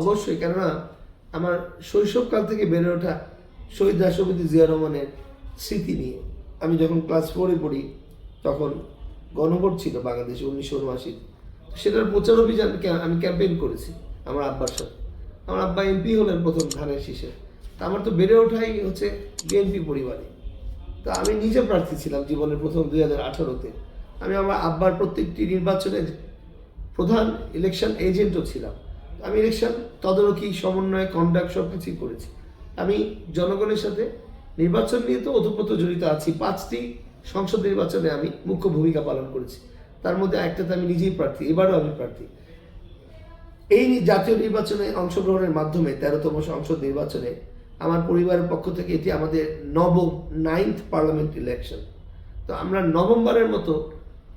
অবশ্যই, কেননা আমার শৈশবকাল থেকে বেড়ে ওঠা শহীদ রাষ্ট্রপতি জিয়া রহমানের স্মৃতি নিয়ে। আমি যখন ক্লাস 4-এ পড়ি তখন গণভোট ছিল বাংলাদেশে 1979। সেটার প্রচার অভিযান আমি ক্যাম্পেইন করেছি আমার আব্বার সাথে। আমার আব্বা এমপি হলেন প্রথম ধানের শীষে। তা আমার তো বেড়ে ওঠাই হচ্ছে বিএনপি পরিবারে। তা আমি নিজে প্রার্থী ছিলাম জীবনের প্রথম 2018-তে। আমি আমার আব্বার প্রত্যেকটি নির্বাচনের প্রধান ইলেকশন এজেন্টও ছিলাম। আমি ইলেকশন তদারকি, সমন্বয়, কন্ডাক্ট সব কিছুই করেছি। আমি জনগণের সাথে নির্বাচন নিয়ে তো ওতপ্রোত জড়িত আছি। 5টি সংসদ নির্বাচনে আমি মুখ্য ভূমিকা পালন করেছি। তার মধ্যে একটাতে আমি নিজেই প্রার্থী, এবারও আমি প্রার্থী। এই জাতীয় নির্বাচনে অংশগ্রহণের মাধ্যমে 13তম সংসদ নির্বাচনে আমার পরিবারের পক্ষ থেকে এটি আমাদের নবম 9th পার্লামেন্ট ইলেকশন। তো আমরা নভেম্বরের মতো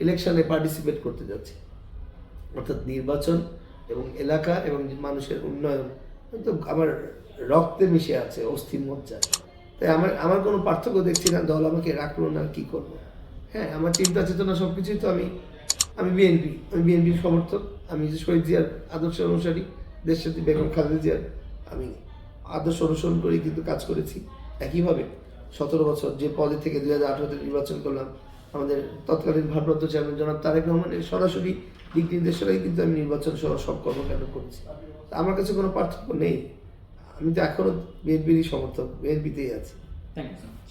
ইলেকশনে পার্টিসিপেট করতে যাচ্ছি। অর্থাৎ নির্বাচন এবং এলাকা এবং মানুষের উন্নয়ন তো আমার রক্তে মিশে আছে, অস্থির মজ্জায়। তাই আমার কোনো পার্থক্য দেখছি না দল আমাকে রাখলো না কি করবো। হ্যাঁ, আমার চিন্তা চেতনা সব কিছুই তো আমি বিএনপির সমর্থক। আমি শহীদ জিয়ার আদর্শের অনুসারী, দেশনেত্রী বেগম খালেদা জিয়ার আমি আদর্শ অনুসরণ করে কিন্তু কাজ করেছি। একইভাবে 17 বছর যে পদে থেকে 2018-তে নির্বাচন করলাম, আমাদের তৎকালীন ভারপ্রাপ্ত চেয়ারম্যান জনাব তারেক রহমানের সরাসরি দিক নির্দেশনায় কিন্তু আমি নির্বাচন সহ সব কর্মকাণ্ড করেছি। আমার কাছে কোনো পার্থক্য নেই। আমি তো এখনও বিএনপিরই সমর্থক, বিএনপিতেই আছি। Thank you so much.